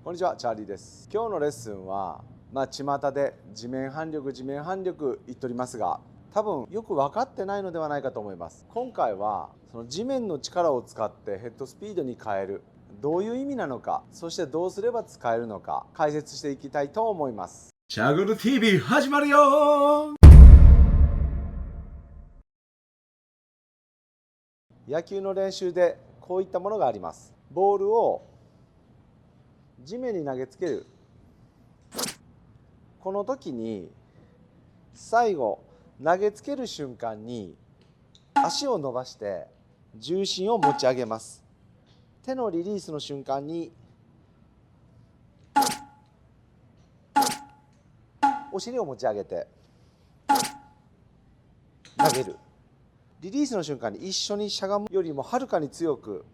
こんにちは、チャーリーです。今日のレッスンは、巷で地面反力言っておりますが、多分よく分かってないのではないかと思います。今回はその地面の力を使ってヘッドスピードに変える、どういう意味なのか、そしてどうすれば使えるのか解説していきたいと思います。チャグル TV 始まるよ。野球の練習でこういったものがあります。ボールを地面に投げつける。この時に最後投げつける瞬間に足を伸ばして重心を持ち上げます。手のリリースの瞬間にお尻を持ち上げて投げる。リリースの瞬間に一緒にしゃがむよりもはるかに強く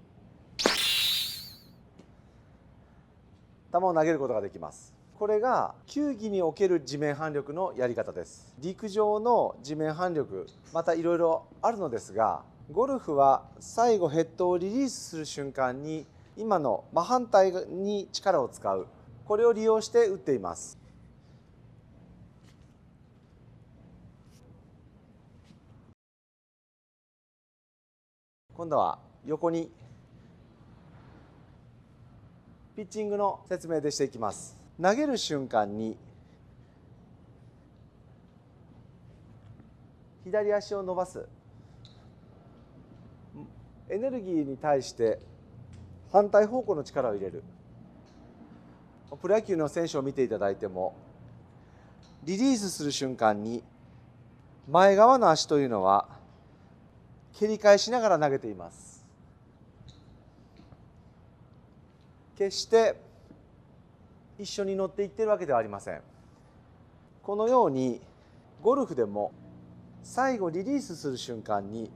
球を投げることができます。これが球技における地面反力のやり方です。陸上の地面反力、またいろいろあるのですが、ゴルフは最後ヘッドをリリースする瞬間に今の真反対に力を使う、これを利用して打っています。今度は横にピッチングの説明でしていきます。投げる瞬間に左足を伸ばす。エネルギーに対して反対方向の力を入れる。プロ野球の選手を見ていただいても、リリースする瞬間に前側の足というのは蹴り返しながら投げています。決して一緒に乗っていっているわけではありません。このようにゴルフでも最後リリースする瞬間に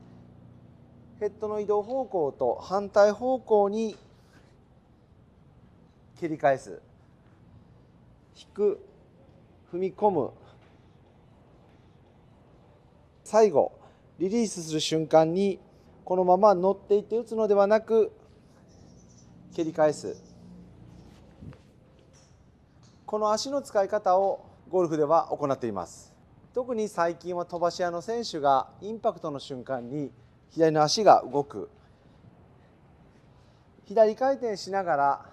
ヘッドの移動方向と反対方向に蹴り返す、引く、踏み込む、最後リリースする瞬間にこのまま乗っていって打つのではなく蹴り返す、この足の使い方をゴルフでは行っています。特に最近は飛ばし屋の選手がインパクトの瞬間に左の足が動く、左回転しながら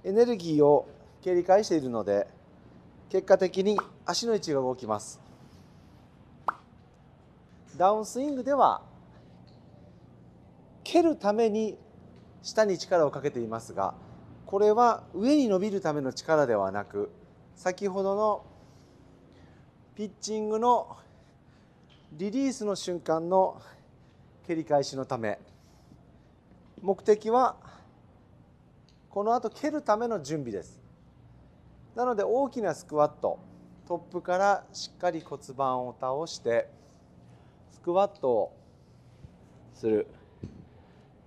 エネルギーを蹴り返しているので、結果的に足の位置が動きます。ダウンスイングでは蹴るために下に力をかけていますが、これは上に伸びるための力ではなく、先ほどのピッチングのリリースの瞬間の蹴り返しのため、目的はこの後蹴るための準備です。なので大きなスクワット、トップからしっかり骨盤を倒してスクワットをする。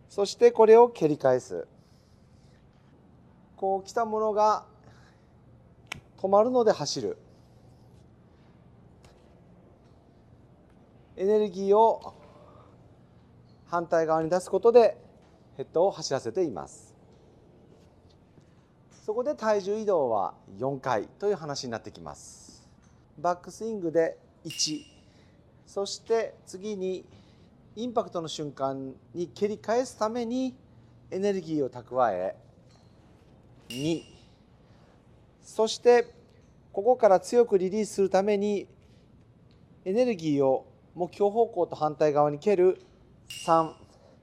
そしてこれを蹴り返す。こう来たものが止まるので走る。エネルギーを反対側に出すことでヘッドを走らせています。そこで体重移動は4回という話になってきます。バックスイングで1、そして次にインパクトの瞬間に蹴り返すためにエネルギーを蓄え2、そしてここから強くリリースするためにエネルギーを目標方向と反対側に蹴る3、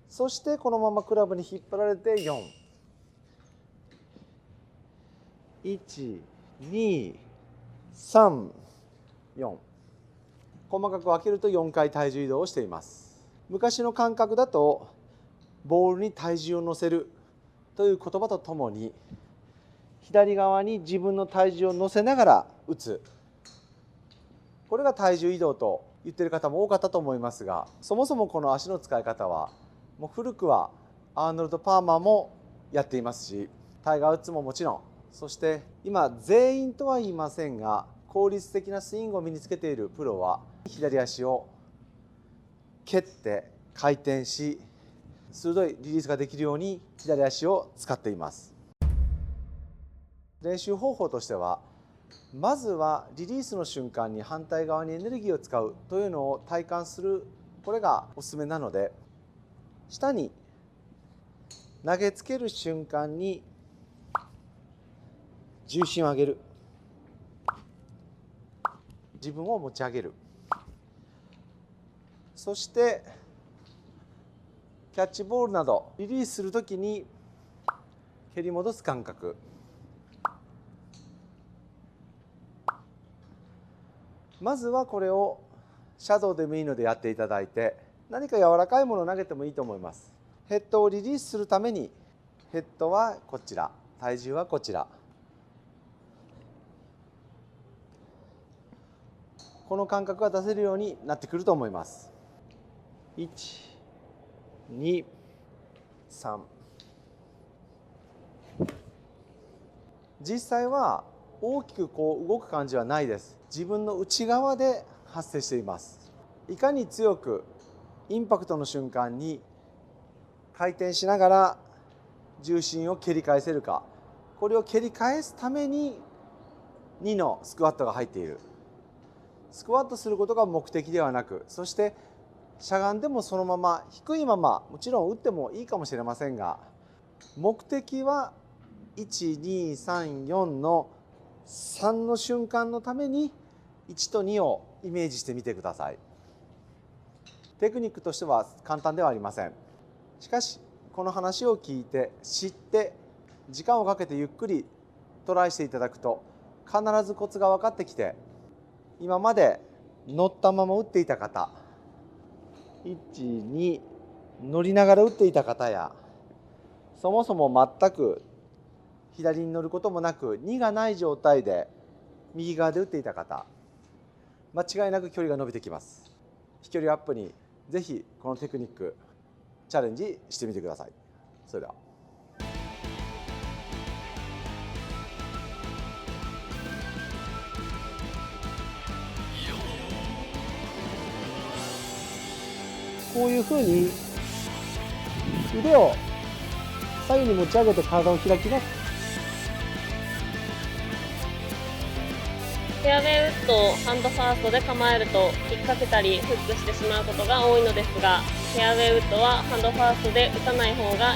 そしてこのままクラブに引っ張られて4、1、2、3、4、細かく分けると4回体重移動をしています。昔の感覚だとボールに体重を乗せるという言葉とともに左側に自分の体重を乗せながら打つ、これが体重移動と言っている方も多かったと思いますが、そもそもこの足の使い方はもう古くはアーノルド・パーマーもやっていますし、タイガー・ウッズももちろん、そして今全員とは言いませんが効率的なスイングを身につけているプロは左足を蹴って回転し鋭いリリースができるように左足を使っています。練習方法としては、まずはリリースの瞬間に反対側にエネルギーを使うというのを体感する、これがおすすめなので、下に投げつける瞬間に重心を上げる、自分を持ち上げる、そしてキャッチボールなどリリースするときに蹴り戻す感覚、まずはこれをシャドウでもいいのでやっていただいて、何か柔らかいものを投げてもいいと思います。ヘッドをリリースするために、ヘッドはこちら、体重はこちら、この感覚が出せるようになってくると思います。1、2、3。実際は大きくこう動く感じはないです。自分の内側で発生しています。いかに強くインパクトの瞬間に回転しながら重心を蹴り返せるか、これを蹴り返すために2のスクワットが入っている。スクワットすることが目的ではなく、そしてしゃがんでもそのまま低いまま、もちろん打ってもいいかもしれませんが、目的は1、2、3、4の3の瞬間のために1と2をイメージしてみてください。テクニックとしては簡単ではありません。しかしこの話を聞いて知って時間をかけてゆっくりトライしていただくと、必ずコツが分かってきて、今まで乗ったまま打っていた方、1、2乗りながら打っていた方や、そもそも全く左に乗ることもなく2がない状態で右側で打っていた方、間違いなく距離が伸びてきます。飛距離アップにぜひこのテクニックチャレンジしてみてください。それでは。こういうふうに腕を左右に持ち上げて体を開きます。フェアウェイウッドをハンドファーストで構えると引っ掛けたりフックしてしまうことが多いのですが、フェアウェイウッドはハンドファーストで打たない方が